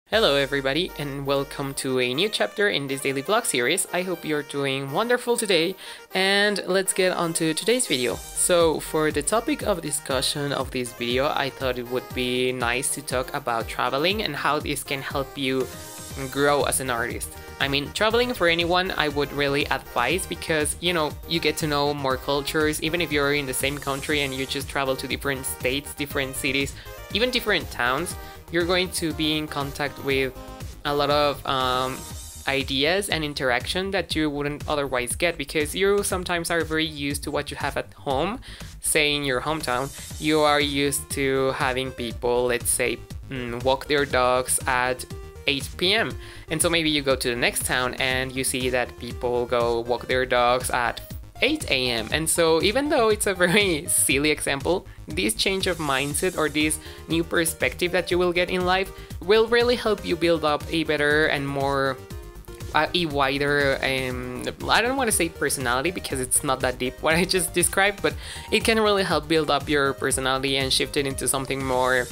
Hello everybody and welcome to a new chapter in this daily vlog series. I hope you're doing wonderful today and let's get on to today's video. So for the topic of discussion of this video, I thought it would be nice to talk about traveling and how this can help you grow as an artist. I mean, traveling for anyone I would really advise because, you get to know more cultures, even if you're in the same country and you just travel to different states, different cities, even different towns. You're going to be in contact with a lot of ideas and interaction that you wouldn't otherwise get because you sometimes are very used to what you have at home, say in your hometown. You are used to having people, let's say, walk their dogs at 8 p.m. And so maybe you go to the next town and you see that people go walk their dogs at 8 a.m. And so even though it's a very silly example, this change of mindset or this new perspective that you will get in life will really help you build up a better and more a wider I don't want to say personality because it's not that deep what I just described, but it can really help build up your personality and shift it into something more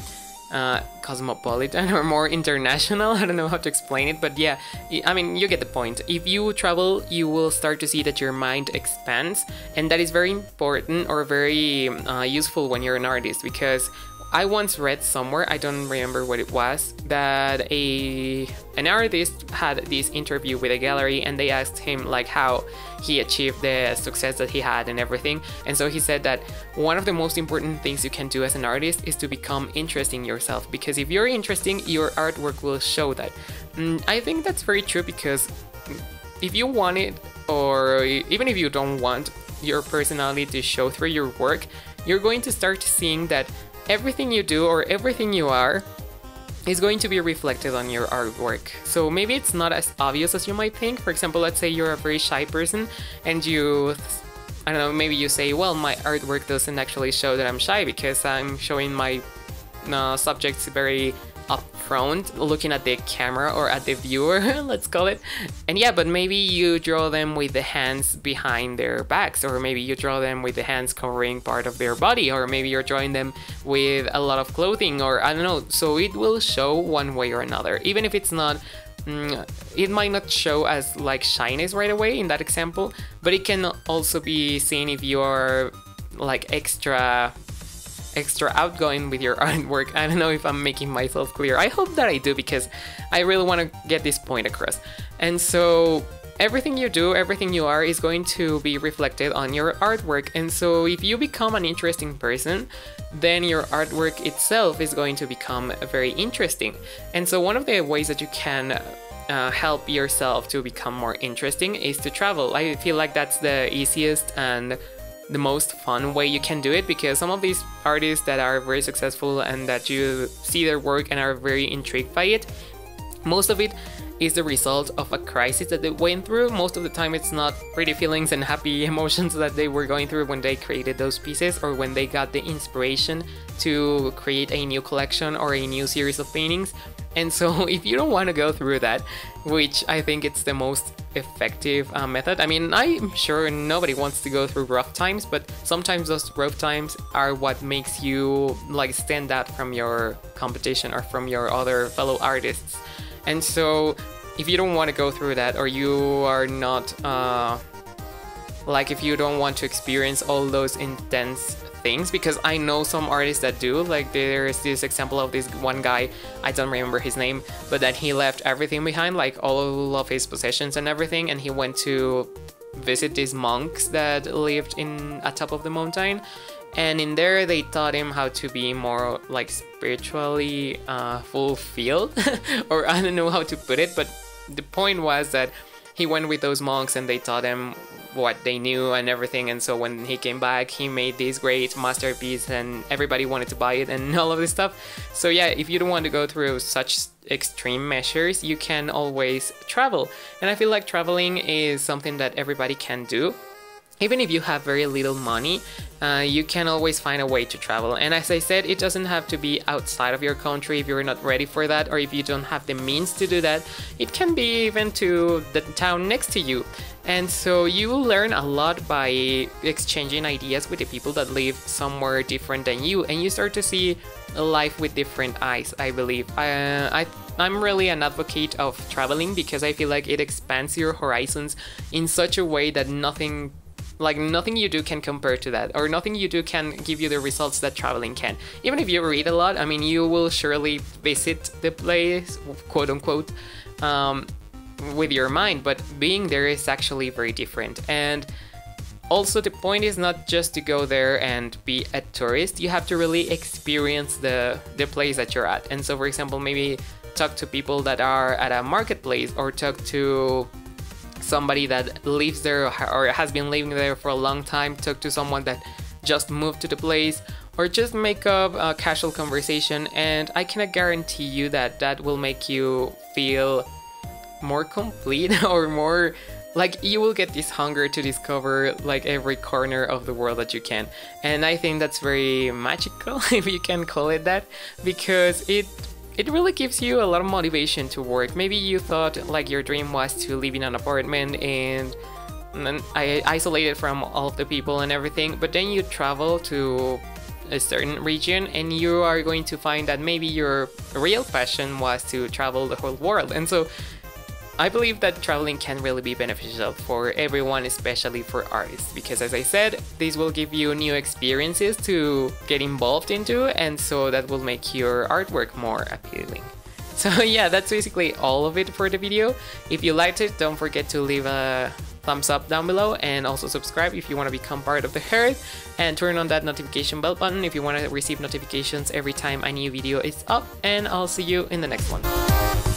cosmopolitan or more international. I don't know how to explain it, but yeah, I mean, you get the point. If you travel, you will start to see that your mind expands, and that is very important or very useful when you're an artist, because I once read somewhere, I don't remember what it was, that an artist had this interview with a gallery and they asked him like how he achieved the success that he had and everything. And so he said that one of the most important things you can do as an artist is to become interesting yourself, because if you're interesting, your artwork will show that. I think that's very true, because if you want it, or even if you don't want your personality to show through your work, you're going to start seeing that everything you do or everything you are is going to be reflected on your artwork. So maybe it's not as obvious as you might think. For example, let's say you're a very shy person and I don't know, maybe you say, well, my artwork doesn't actually show that I'm shy because I'm showing my subjects very upfront, looking at the camera or at the viewer, let's call it. And yeah, but maybe you draw them with the hands behind their backs, or maybe you draw them with the hands covering part of their body, or maybe you're drawing them with a lot of clothing, or I don't know. So it will show one way or another, even if it's not it might not show as like shyness right away in that example, but it can also be seen if you're like extra outgoing with your artwork. I don't know if I'm making myself clear. I hope that I do, because I really want to get this point across. And so everything you do, everything you are is going to be reflected on your artwork. And so if you become an interesting person, then your artwork itself is going to become very interesting. And so one of the ways that you can help yourself to become more interesting is to travel. I feel like that's the easiest and the most fun way you can do it, because some of these artists that are very successful and that you see their work and are very intrigued by it, most of it is the result of a crisis that they went through. Most of the time it's not pretty feelings and happy emotions that they were going through when they created those pieces, or when they got the inspiration to create a new collection or a new series of paintings. And so if you don't want to go through that, which I think it's the most effective method. I mean, I'm sure nobody wants to go through rough times, but sometimes those rough times are what makes you like stand out from your competition or from your other fellow artists. And so if you don't want to go through that, or you are not like, if you don't want to experience all those intense things, because I know some artists that do, like there's this example of this one guy, I don't remember his name, but that he left everything behind, like all of his possessions and everything, and he went to visit these monks that lived in at top of the mountain. And in there they taught him how to be more like spiritually fulfilled or I don't know how to put it, but the point was that he went with those monks and they taught him what they knew and everything. And so when he came back, he made this great masterpiece and everybody wanted to buy it and all of this stuff. So yeah, if you don't want to go through such extreme measures, you can always travel. And I feel like traveling is something that everybody can do. even if you have very little money, you can always find a way to travel. And as I said, it doesn't have to be outside of your country if you're not ready for that, or if you don't have the means to do that. It can be even to the town next to you. And so you will learn a lot by exchanging ideas with the people that live somewhere different than you, and you start to see life with different eyes, I believe. I'm really an advocate of traveling because I feel like it expands your horizons in such a way that nothing you do can compare to that, or nothing you do can give you the results that traveling can. Even if you read a lot, I mean, you will surely visit the place, quote unquote, with your mind, but being there is actually very different. And also, the point is not just to go there and be a tourist. You have to really experience the place that you're at. And so, for example, maybe talk to people that are at a marketplace, or talk to somebody that lives there or has been living there for a long time, talk to someone that just moved to the place, or just make up a casual conversation. And I cannot guarantee you that that will make you feel more complete, or more like you will get this hunger to discover like every corner of the world that you can. And I think that's very magical, if you can call it that, because it really gives you a lot of motivation to work. Maybe you thought like your dream was to live in an apartment and isolated from all of the people and everything, but then you travel to a certain region and you are going to find that maybe your real passion was to travel the whole world. And so I believe that traveling can really be beneficial for everyone, especially for artists, because as I said, this will give you new experiences to get involved into, and so that will make your artwork more appealing. So yeah, that's basically all of it for the video. If you liked it, don't forget to leave a thumbs up down below, and also subscribe if you want to become part of the herd, and turn on that notification bell button if you want to receive notifications every time a new video is up, and I'll see you in the next one.